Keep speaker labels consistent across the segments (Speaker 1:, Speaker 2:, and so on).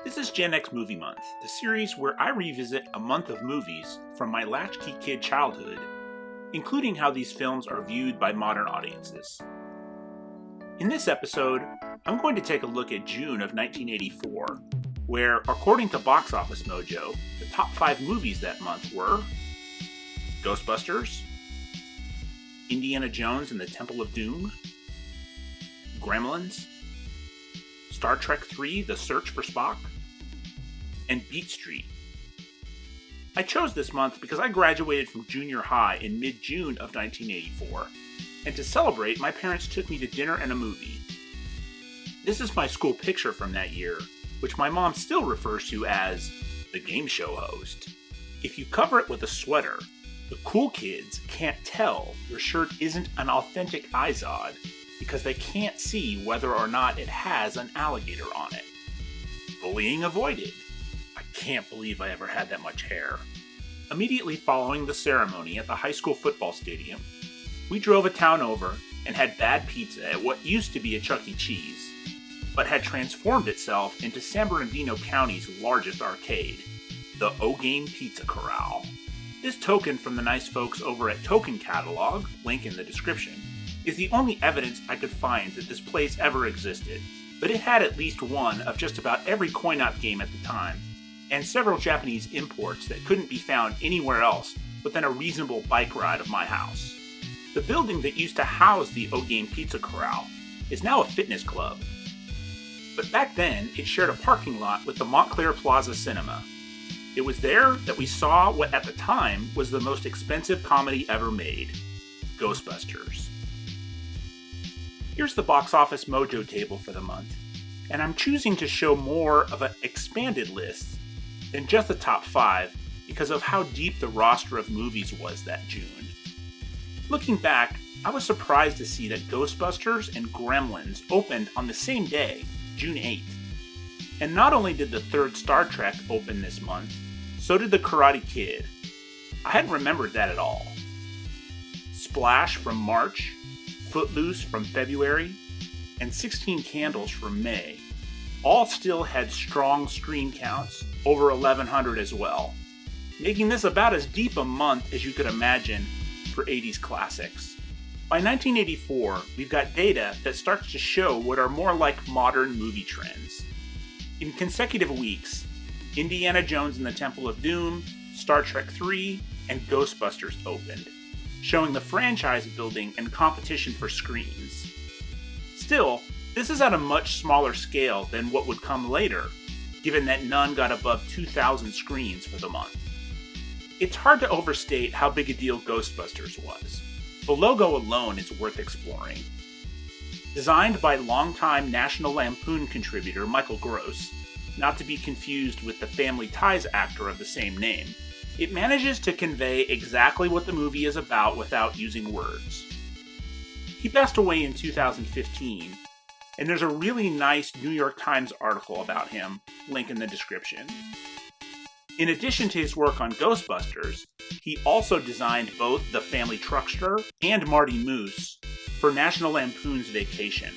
Speaker 1: This is GenX Movie Month, the series where I revisit a month of movies from my latchkey kid childhood, including how these films are viewed by modern audiences. In this episode, I'm going to take a look at June of 1984, where, according to Box Office Mojo, the top 5 movies that month were Ghostbusters, Indiana Jones and the Temple of Doom, Gremlins, Star Trek III: The Search for Spock, and Beat Street. I chose this month because I graduated from junior high in mid-June of 1984, and to celebrate, my parents took me to dinner and a movie. This is my school picture from that year, which my mom still refers to as the game show host. If you cover it with a sweater, the cool kids can't tell your shirt isn't an authentic Izod because they can't see whether or not it has an alligator on it. Bullying avoided. I can't believe I ever had that much hair. Immediately following the ceremony at the high school football stadium, we drove a town over and had bad pizza at what used to be a Chuck E. Cheese, but had transformed itself into San Bernardino County's largest arcade, the O-Game Pizza Corral. This token from the nice folks over at Token Catalog, link in the description, is the only evidence I could find that this place ever existed, but it had at least one of just about every coin-op game at the time, and several Japanese imports that couldn't be found anywhere else within a reasonable bike ride of my house. The building that used to house the O-Game Pizza Corral is now a fitness club, but back then it shared a parking lot with the Montclair Plaza Cinema. It was there that we saw what at the time was the most expensive comedy ever made, Ghostbusters. Here's the Box Office Mojo table for the month, and I'm choosing to show more of an expanded list than just the top 5 because of how deep the roster of movies was that June. Looking back, I was surprised to see that Ghostbusters and Gremlins opened on the same day, June 8th. And not only did the third Star Trek open this month, so did the Karate Kid. I hadn't remembered that at all. Splash from March, Footloose from February, and 16 Candles from May all still had strong screen counts, over 1,100 as well, making this about as deep a month as you could imagine for 80s classics. By 1984, we've got data that starts to show what are more like modern movie trends. In consecutive weeks, Indiana Jones and the Temple of Doom, Star Trek III, and Ghostbusters opened, showing the franchise building and competition for screens. Still, this is at a much smaller scale than what would come later, given that none got above 2,000 screens for the month. It's hard to overstate how big a deal Ghostbusters was. The logo alone is worth exploring. Designed by longtime National Lampoon contributor Michael Gross, not to be confused with the Family Ties actor of the same name, it manages to convey exactly what the movie is about without using words. He passed away in 2015, and there's a really nice New York Times article about him, link in the description. In addition to his work on Ghostbusters, he also designed both The Family Truckster and Marty Moose for National Lampoon's Vacation.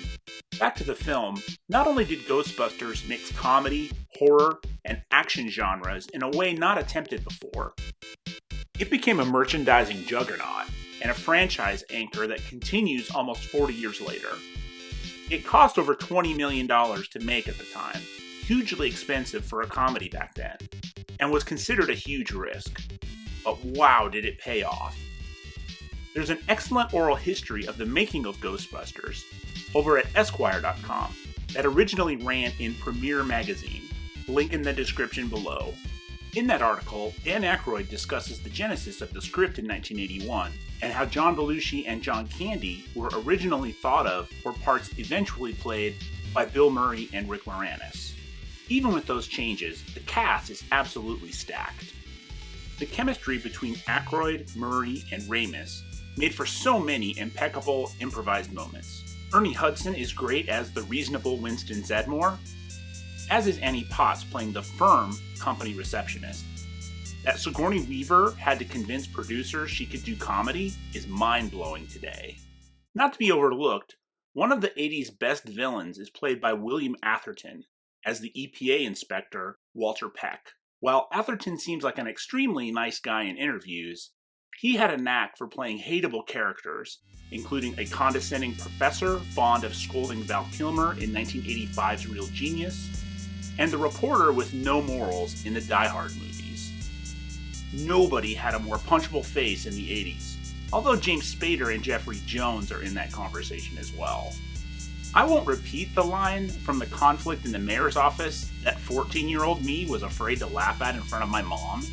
Speaker 1: Back to the film, not only did Ghostbusters mix comedy, horror, and action genres in a way not attempted before, it became a merchandising juggernaut and a franchise anchor that continues almost 40 years later. It cost over $20 million to make at the time, hugely expensive for a comedy back then, and was considered a huge risk. But wow, did it pay off. There's an excellent oral history of the making of Ghostbusters over at Esquire.com that originally ran in Premiere Magazine, link in the description below. In that article, Dan Ackroyd discusses the genesis of the script in 1981 and how John Belushi and John Candy were originally thought of for parts eventually played by Bill Murray and Rick Moranis. Even with those changes, the cast is absolutely stacked. The chemistry between Ackroyd, Murray, and Ramis made for so many impeccable improvised moments. Ernie Hudson is great as the reasonable Winston Zeddemore, as is Annie Potts playing the firm company receptionist. That Sigourney Weaver had to convince producers she could do comedy is mind-blowing today. Not to be overlooked, one of the 80s best villains is played by William Atherton, as the EPA inspector, Walter Peck. While Atherton seems like an extremely nice guy in interviews, he had a knack for playing hateable characters, including a condescending professor fond of scolding Val Kilmer in 1985's Real Genius, and the reporter with no morals in the Die Hard movies. Nobody had a more punchable face in the 80s, although James Spader and Jeffrey Jones are in that conversation as well. I won't repeat the line from the conflict in the mayor's office that 14-year-old me was afraid to laugh at in front of my mom,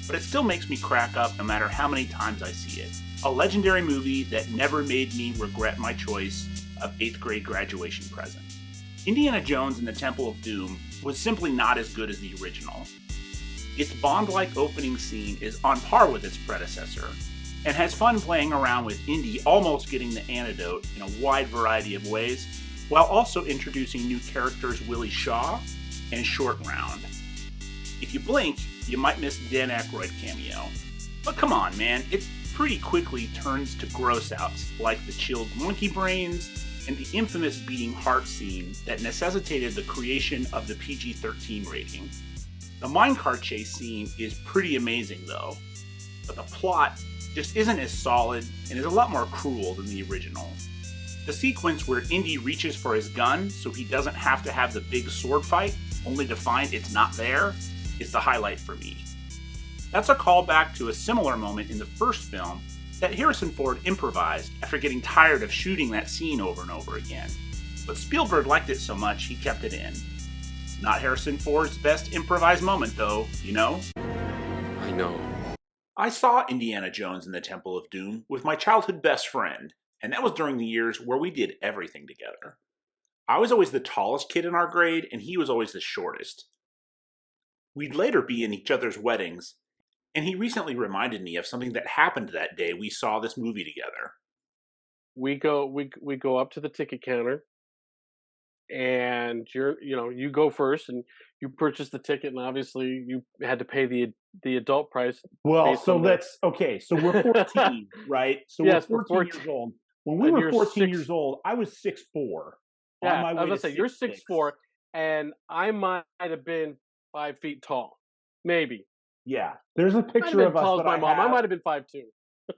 Speaker 1: but it still makes me crack up no matter how many times I see it. A legendary movie that never made me regret my choice of 8th grade graduation present. Indiana Jones and the Temple of Doom was simply not as good as the original. Its Bond-like opening scene is on par with its predecessor, and has fun playing around with Indy almost getting the antidote in a wide variety of ways, while also introducing new characters Willie Shaw and Short Round. If you blink, you might miss Dan Ackroyd cameo. But come on, man, it pretty quickly turns to gross outs like the chilled monkey brains and the infamous beating heart scene that necessitated the creation of the PG-13 rating. The minecart chase scene is pretty amazing though, but the plot just isn't as solid and is a lot more cruel than the original. The sequence where Indy reaches for his gun so he doesn't have to have the big sword fight, only to find it's not there, is the highlight for me. That's a callback to a similar moment in the first film that Harrison Ford improvised after getting tired of shooting that scene over and over again. But Spielberg liked it so much he kept it in. Not Harrison Ford's best improvised moment though, you know?
Speaker 2: I know.
Speaker 1: I saw Indiana Jones and the Temple of Doom with my childhood best friend, and that was during the years where we did everything together. I was always the tallest kid in our grade, and he was always the shortest. We'd later be in each other's weddings, and he recently reminded me of something that happened that day we saw this movie together.
Speaker 3: We go up to the ticket counter, and you go first, and you purchase the ticket, and obviously you had to pay the adult price.
Speaker 4: Well, so so we're 14, right? So
Speaker 3: yes,
Speaker 4: we're 14 years old. When we were 14 years old, I was 6'4".
Speaker 3: Yeah, I was going to say, you're 6'4", and I might have been 5 feet tall. Maybe.
Speaker 4: Yeah. There's a picture of us
Speaker 3: tall as my mom. I might have been 5'2".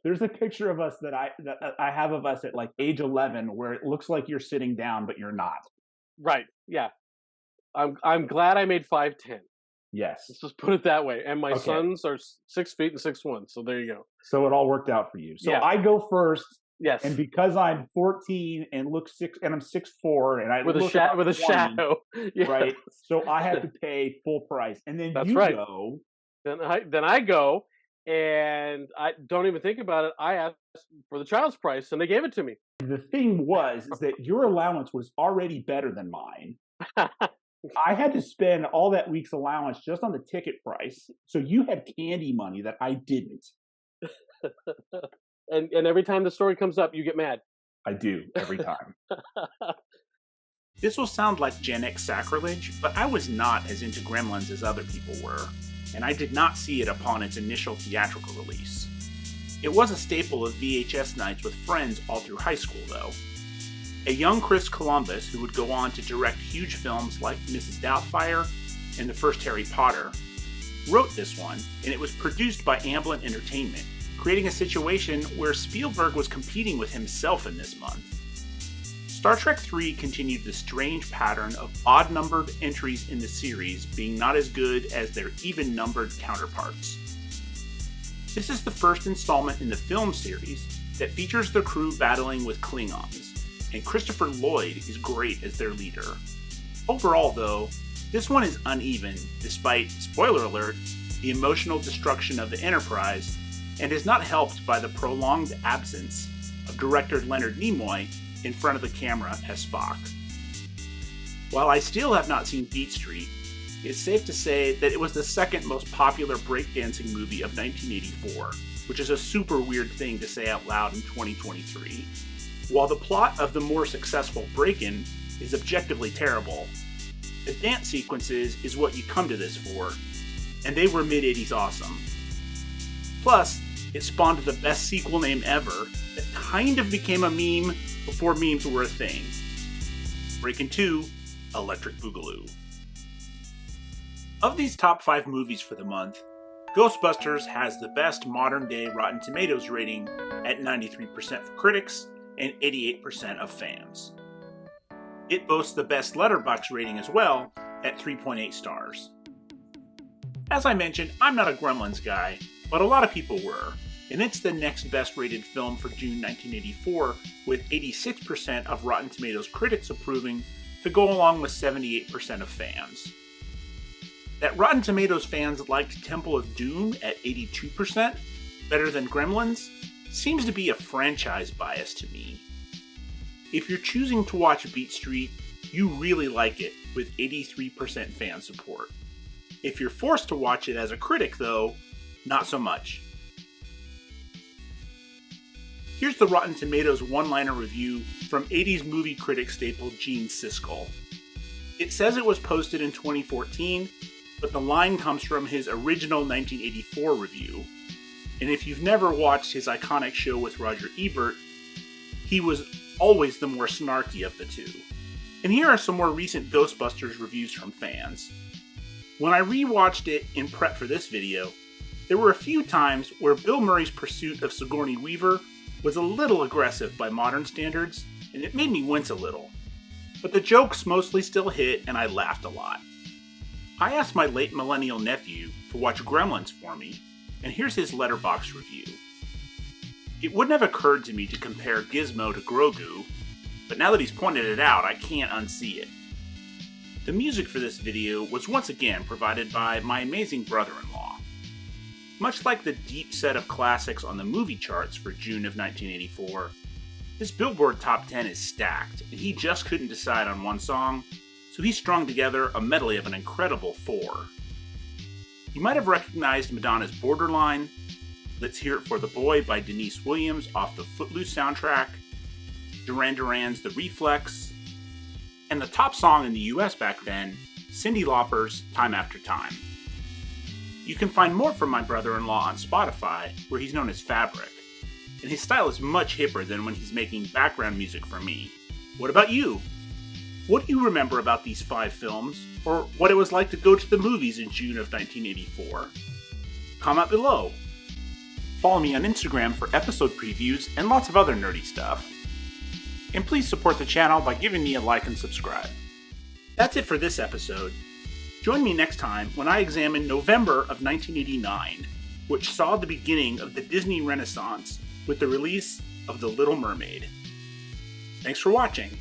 Speaker 4: There's a picture of us that I have of us at like age 11 where it looks like you're sitting down, but you're not.
Speaker 3: Right. Yeah. I'm glad I made 5'10".
Speaker 4: Yes.
Speaker 3: Let's just put it that way. And my sons are 6 feet and 6'1". So there you go.
Speaker 4: So it all worked out for you. So
Speaker 3: yeah.
Speaker 4: I go first.
Speaker 3: Yes.
Speaker 4: And because I'm 14 and look 6 and I'm 6'4" and I
Speaker 3: with
Speaker 4: look
Speaker 3: a 20,
Speaker 4: shadow,
Speaker 3: yes.
Speaker 4: Right? So I have to pay full price. And then
Speaker 3: That's
Speaker 4: you
Speaker 3: right.
Speaker 4: go.
Speaker 3: Then I go, and I don't even think about it. I asked for the child's price, and they gave it to me.
Speaker 4: The thing is that your allowance was already better than mine. I had to spend all that week's allowance just on the ticket price. So you had candy money that I didn't.
Speaker 3: and every time the story comes up, you get mad.
Speaker 4: I do, every time.
Speaker 1: This will sound like GenX sacrilege, but I was not as into Gremlins as other people were, and I did not see it upon its initial theatrical release. It was a staple of VHS nights with friends all through high school, though. A young Chris Columbus, who would go on to direct huge films like Mrs. Doubtfire and the first Harry Potter, wrote this one, and it was produced by Amblin Entertainment, creating a situation where Spielberg was competing with himself in this month. Star Trek III continued the strange pattern of odd-numbered entries in the series being not as good as their even-numbered counterparts. This is the first installment in the film series that features the crew battling with Klingons, and Christopher Lloyd is great as their leader. Overall, though, this one is uneven despite, spoiler alert, the emotional destruction of the Enterprise, and is not helped by the prolonged absence of director Leonard Nimoy in front of the camera as Spock. While I still have not seen Beat Street, it's safe to say that it was the second most popular breakdancing movie of 1984, which is a super weird thing to say out loud in 2023. While the plot of the more successful Break-In is objectively terrible, the dance sequences is what you come to this for, and they were mid-80s awesome. Plus, it spawned the best sequel name ever that kind of became a meme before memes were a thing. Breakin' 2, Electric Boogaloo. Of these top 5 movies for the month, Ghostbusters has the best modern-day Rotten Tomatoes rating at 93% for critics and 88% of fans. It boasts the best Letterboxd rating as well at 3.8 stars. As I mentioned, I'm not a Gremlins guy, but a lot of people were, and it's the next best rated film for June 1984, with 86% of Rotten Tomatoes critics approving to go along with 78% of fans. That Rotten Tomatoes fans liked Temple of Doom at 82%, better than Gremlins, seems to be a franchise bias to me. If you're choosing to watch Beat Street, you really like it with 83% fan support. If you're forced to watch it as a critic, though, not so much. Here's the Rotten Tomatoes one-liner review from 80s movie critic staple Gene Siskel. It says it was posted in 2014, but the line comes from his original 1984 review. And if you've never watched his iconic show with Roger Ebert, he was always the more snarky of the two. And here are some more recent Ghostbusters reviews from fans. When I rewatched it in prep for this video, there were a few times where Bill Murray's pursuit of Sigourney Weaver was a little aggressive by modern standards, and it made me wince a little. But the jokes mostly still hit, and I laughed a lot. I asked my late millennial nephew to watch Gremlins for me, and here's his Letterboxd review. It wouldn't have occurred to me to compare Gizmo to Grogu, but now that he's pointed it out, I can't unsee it. The music for this video was once again provided by my amazing brother-in-law. Much like the deep set of classics on the movie charts for June of 1984, this Billboard Top 10 is stacked, and he just couldn't decide on one song, so he strung together a medley of an incredible 4. You might have recognized Madonna's Borderline, Let's Hear It for the Boy by Denise Williams off the Footloose soundtrack, Duran Duran's The Reflex, and the top song in the US back then, Cyndi Lauper's Time After Time. You can find more from my brother-in-law on Spotify, where he's known as Fabric, and his style is much hipper than when he's making background music for me. What about you? What do you remember about these 5 films, or what it was like to go to the movies in June of 1984? Comment below. Follow me on Instagram for episode previews and lots of other nerdy stuff. And please support the channel by giving me a like and subscribe. That's it for this episode. Join me next time when I examine November of 1989, which saw the beginning of the Disney Renaissance with the release of The Little Mermaid. Thanks for watching.